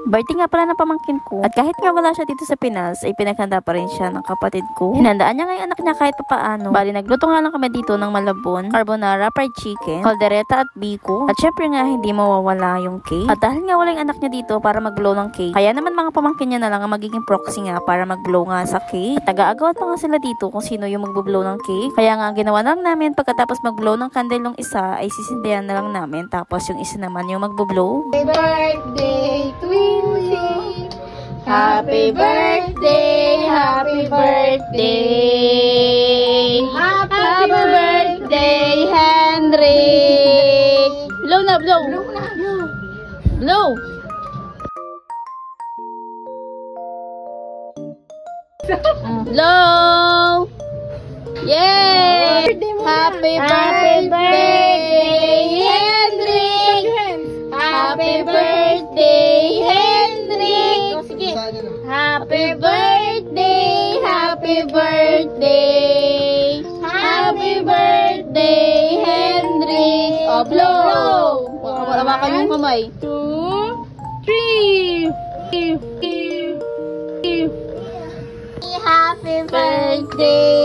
Birthday nga pala ng pamangkin ko. At kahit nga wala siya dito sa Pinas, ay pinaghanda pa rin siya ng kapatid ko. Hinandaan niya nga yung anak niya kahit papaano. Bali, nagluto nga lang kami dito ng malabon, carbonara, fried chicken, caldereta at biko. At syempre nga, hindi mawawala yung cake. At dahil nga wala yung anak niya dito para mag-blow ng cake, kaya naman mga pamangkin niya na lang ang magiging proxy nga para mag-blow nga sa cake. At taga-agawat pa nga sila dito kung sino yung mag-blow ng cake. Kaya nga, ginawa na lang namin pagkatapos mag-blow ng candle ng isa, ay sisindihan na lang namin. Tapos yung isa naman yung mag-blow. Happy birthday to you. Happy birthday, happy birthday. Happy birthday, Henrik. Blow na, blow. Blow. Blow. Yay! Happy birthday, Henrik. Happy birthday, Henrik. Happy birthday, happy birthday. Happy birthday, Henrik. Oh, blow. Hawakan yung kamay. 2, 3. Happy birthday,